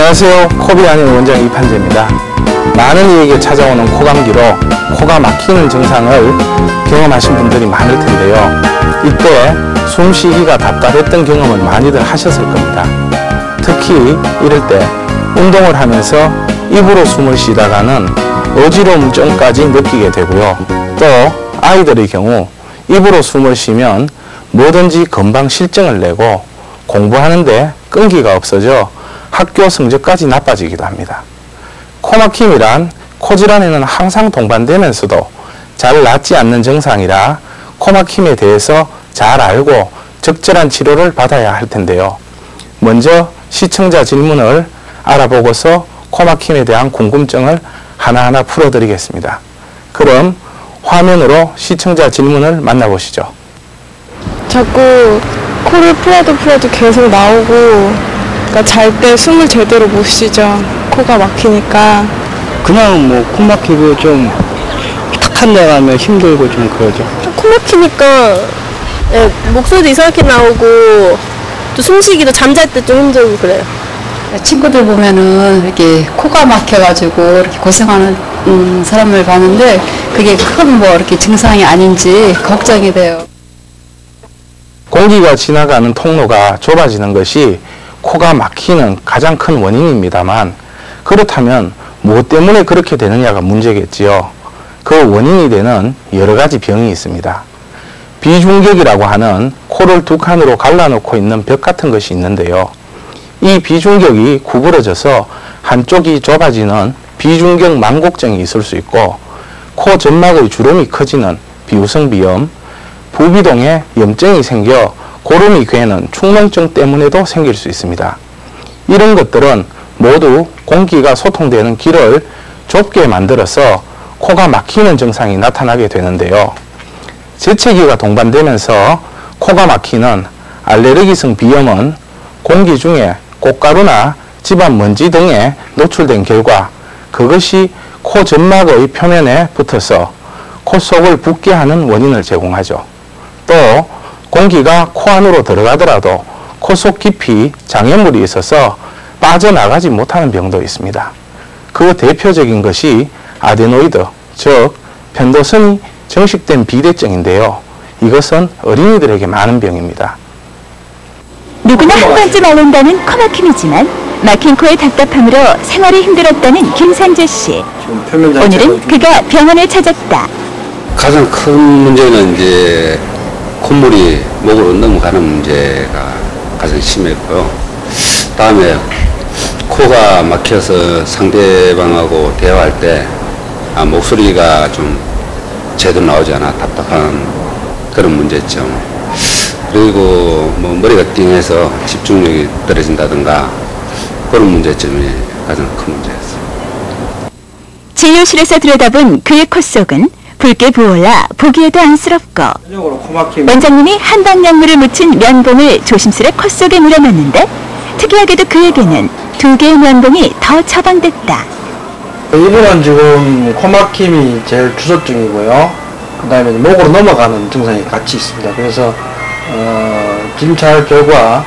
안녕하세요. 코비아닌 원장 이판재입니다. 많은 이에게 찾아오는 코감기로 코가 막히는 증상을 경험하신 분들이 많을 텐데요. 이때 숨쉬기가 답답했던 경험을 많이들 하셨을 겁니다. 특히 이럴 때 운동을 하면서 입으로 숨을 쉬다가는 어지러움증까지 느끼게 되고요. 또 아이들의 경우 입으로 숨을 쉬면 뭐든지 금방 실증을 내고 공부하는데 끈기가 없어져 학교 성적까지 나빠지기도 합니다. 코막힘이란 코질환에는 항상 동반되면서도 잘 낫지 않는 증상이라 코막힘에 대해서 잘 알고 적절한 치료를 받아야 할 텐데요. 먼저 시청자 질문을 알아보고서 코막힘에 대한 궁금증을 하나하나 풀어드리겠습니다. 그럼 화면으로 시청자 질문을 만나보시죠. 자꾸 코를 풀어도 계속 나오고, 그러니까 잘 때 숨을 제대로 못 쉬죠. 코가 막히니까. 그냥 뭐 코 막히고 좀 탁한 데 가면 힘들고 좀 그러죠. 코 막히니까 목소리도 이상하게 나오고 또 숨쉬기도 잠잘 때 좀 힘들고 그래요. 친구들 보면은 이렇게 코가 막혀가지고 이렇게 고생하는 사람을 봤는데 그게 큰 뭐 이렇게 증상이 아닌지 걱정이 돼요. 공기가 지나가는 통로가 좁아지는 것이 코가 막히는 가장 큰 원인입니다만, 그렇다면 무엇 때문에 그렇게 되느냐가 문제겠지요. 그 원인이 되는 여러 가지 병이 있습니다. 비중격이라고 하는 코를 두 칸으로 갈라놓고 있는 벽 같은 것이 있는데요. 이 비중격이 구부러져서 한쪽이 좁아지는 비중격 망곡증이 있을 수 있고, 코 점막의 주름이 커지는 비우성비염, 부비동에 염증이 생겨 고름이 괴는 축농증 때문에도 생길 수 있습니다. 이런 것들은 모두 공기가 소통되는 길을 좁게 만들어서 코가 막히는 증상이 나타나게 되는데요. 재채기가 동반되면서 코가 막히는 알레르기성 비염은 공기 중에 꽃가루나 집안 먼지 등에 노출된 결과 그것이 코 점막의 표면에 붙어서 코 속을 붓게 하는 원인을 제공하죠. 또 공기가 코 안으로 들어가더라도 코 속 깊이 장애물이 있어서 빠져나가지 못하는 병도 있습니다. 그 대표적인 것이 아데노이드, 즉 편도선이 정식된 비대증인데요. 이것은 어린이들에게 많은 병입니다. 누구나 한 번쯤 앓는다는 코막힘이지만 막힌 코의 답답함으로 생활이 힘들었다는 김상재 씨. 오늘은 그가 병원을 찾았다. 가장 큰 문제는 이제 콧물이 목으로 넘어가는 문제가 가장 심했고요. 다음에 코가 막혀서 상대방하고 대화할 때 목소리가 좀 제대로 나오지 않아 답답한 그런 문제점. 그리고 뭐 머리가 띵해서 집중력이 떨어진다든가 그런 문제점이 가장 큰 문제였어요. 진료실에서 들여다본 그의 코 속은 붉게 부어올라 보기에도 안쓰럽고, 원장님이 한방약물을 묻힌 면봉을 조심스레 코 속에 물어넣는데 특이하게도 그에게는 두 개의 면봉이 더 처방됐다. 이분은 지금 코막힘이 제일 주소증이고요. 그 다음에 목으로 넘어가는 증상이 같이 있습니다. 그래서 진찰 결과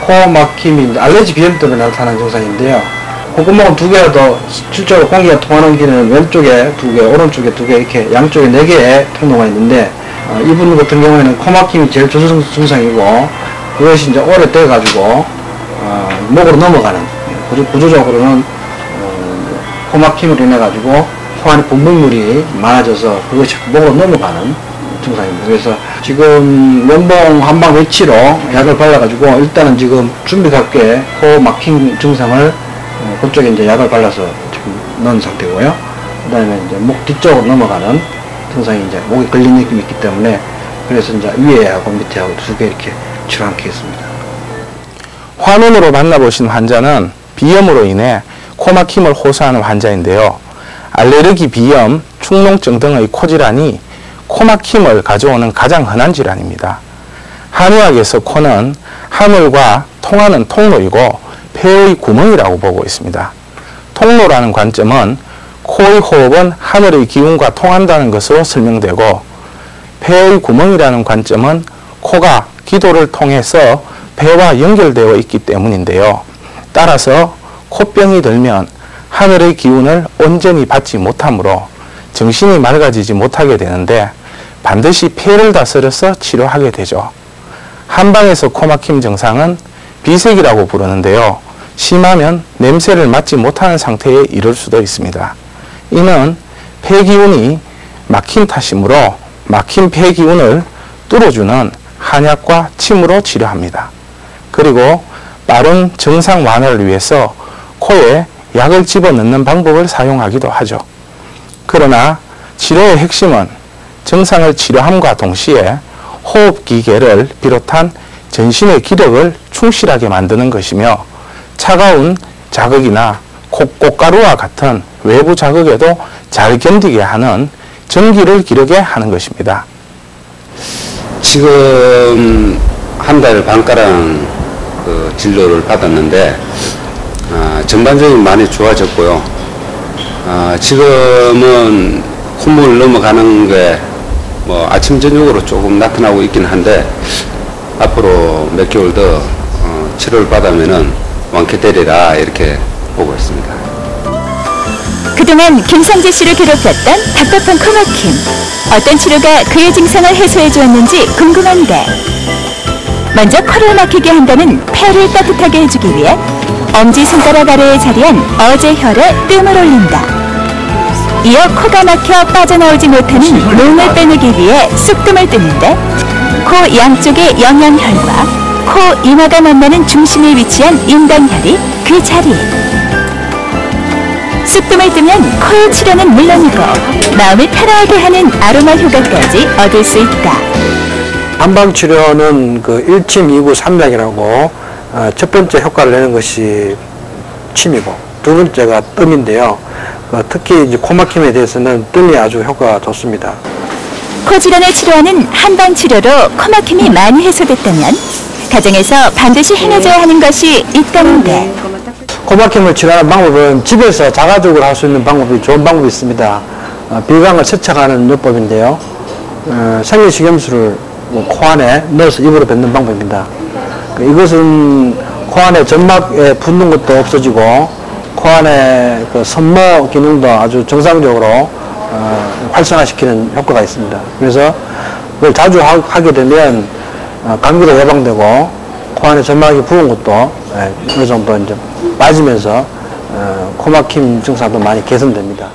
코막힘이 알레르기 비염 때문에 나타나는 증상인데요. 콧구멍은 두 개가 더 실제로 공기가 통하는 길은 왼쪽에 두 개, 오른쪽에 두 개, 이렇게 양쪽에 네 개의 통로가 있는데 이분 같은 경우에는 코막힘이 제일 주소증 증상이고, 그것이 이제 오래돼 가지고 목으로 넘어가는, 구조적으로는 코막힘으로 인해 가지고 코 안에 분비물이 많아져서 그것이 목으로 넘어가는 증상입니다. 그래서 지금 면봉 한방 외치로 약을 발라가지고 일단은 지금 준비갑게 코 막힘 증상을 그쪽에 이제 약을 발라서 지금 넣은 상태고요. 그 다음에 이제 목 뒤쪽으로 넘어가는 증상이 이제 목에 걸린 느낌이 있기 때문에, 그래서 이제 위에하고 밑에하고 두 개 이렇게 치료하겠습니다. 화면으로 만나보신 환자는 비염으로 인해 코막힘을 호소하는 환자인데요. 알레르기, 비염, 축농증 등의 코질환이 코막힘을 가져오는 가장 흔한 질환입니다. 한의학에서 코는 하늘과 통하는 통로이고 폐의 구멍이라고 보고 있습니다. 통로라는 관점은 코의 호흡은 하늘의 기운과 통한다는 것으로 설명되고, 폐의 구멍이라는 관점은 코가 기도를 통해서 폐와 연결되어 있기 때문인데요. 따라서 코병이 들면 하늘의 기운을 온전히 받지 못하므로 정신이 맑아지지 못하게 되는데 반드시 폐를 다스려서 치료하게 되죠. 한방에서 코막힘 증상은 비색이라고 부르는데요. 심하면 냄새를 맡지 못하는 상태에 이를 수도 있습니다. 이는 폐기운이 막힌 탓이므로 막힌 폐기운을 뚫어주는 한약과 침으로 치료합니다. 그리고 빠른 증상 완화를 위해서 코에 약을 집어넣는 방법을 사용하기도 하죠. 그러나 치료의 핵심은 증상을 치료함과 동시에 호흡기계를 비롯한 전신의 기력을 충실하게 만드는 것이며 차가운 자극이나 꽃가루와 같은 외부 자극에도 잘 견디게 하는 전기를 기르게 하는 것입니다. 지금 한 달 반가량 그 진료를 받았는데 전반적으로 많이 좋아졌고요. 지금은 콧물 넘어가는 게 뭐 아침 저녁으로 조금 나타나고 있긴 한데 앞으로 몇 개월 더 치료를 받으면은 완쾌되리라 이렇게 보고 있습니다. 그동안 김상재 씨를 괴롭혔던 답답한 코막힘. 어떤 치료가 그의 증상을 해소해 주었는지 궁금한데 먼저 코를 막히게 한다는 폐를 따뜻하게 해주기 위해 엄지손가락 아래에 자리한 어제혈에 뜸을 올린다. 이어 코가 막혀 빠져나오지 못하는 롱을 빼내기 위해 쑥뜸을 뜨는데 코 양쪽의 영양혈과 코 이마가 만나는 중심에 위치한 인단혈이 그 자리에. 쑥뜸을 뜨면 코의 치료는 물론이고 마음을 편하게 하는 아로마 효과까지 얻을 수 있다. 한방치료는 그 1침, 2구, 3약이라고 첫 번째 효과를 내는 것이 침이고 두 번째가 뜸인데요. 특히 이제 코막힘에 대해서는 뜸이 아주 효과가 좋습니다. 코 질환을 치료하는 한방 치료로 코막힘이 많이 해소됐다면 가정에서 반드시 행해줘야 하는 것이 있다는데 코막힘을 치료하는 방법은 집에서 자가적으로 할 수 있는 방법이 좋은 방법이 있습니다. 비강을 세척하는 요법인데요. 생리식염수를 코 안에 넣어서 입으로 뱉는 방법입니다. 이것은 코 안에 점막에 붓는 것도 없어지고 코 안에 그 섬모 기능도 아주 정상적으로 활성화시키는 효과가 있습니다. 그래서 그걸 자주 하게 되면 감기도 예방되고 코 안에 점막이 부은 것도 어느 정도 이제 빠지면서 코막힘 증상도 많이 개선됩니다.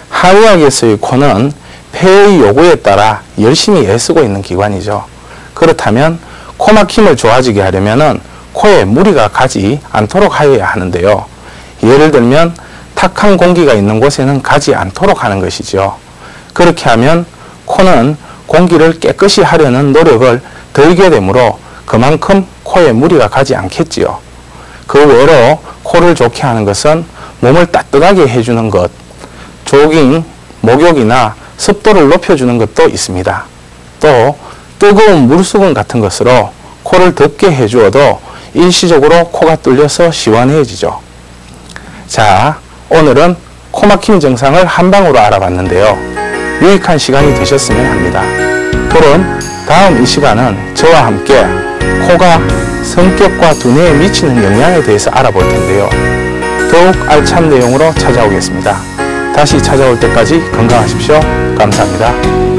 한의학에서의 코는 폐의 요구에 따라 열심히 애쓰고 있는 기관이죠. 그렇다면 코막힘을 좋아지게 하려면 코에 무리가 가지 않도록 하여야 하는데요. 예를 들면 탁한 공기가 있는 곳에는 가지 않도록 하는 것이죠. 그렇게 하면 코는 공기를 깨끗이 하려는 노력을 덜게 되므로 그만큼 코에 무리가 가지 않겠지요. 그 외로 코를 좋게 하는 것은 몸을 따뜻하게 해주는 것, 조깅, 목욕이나 습도를 높여주는 것도 있습니다. 또 뜨거운 물수건 같은 것으로 코를 덥게 해주어도 일시적으로 코가 뚫려서 시원해지죠. 자, 오늘은 코막힘 증상을 한방으로 알아봤는데요. 유익한 시간이 되셨으면 합니다. 그럼 다음 이 시간은 저와 함께 코가 성격과 두뇌에 미치는 영향에 대해서 알아볼 텐데요. 더욱 알찬 내용으로 찾아오겠습니다. 다시 찾아올 때까지 건강하십시오. 감사합니다.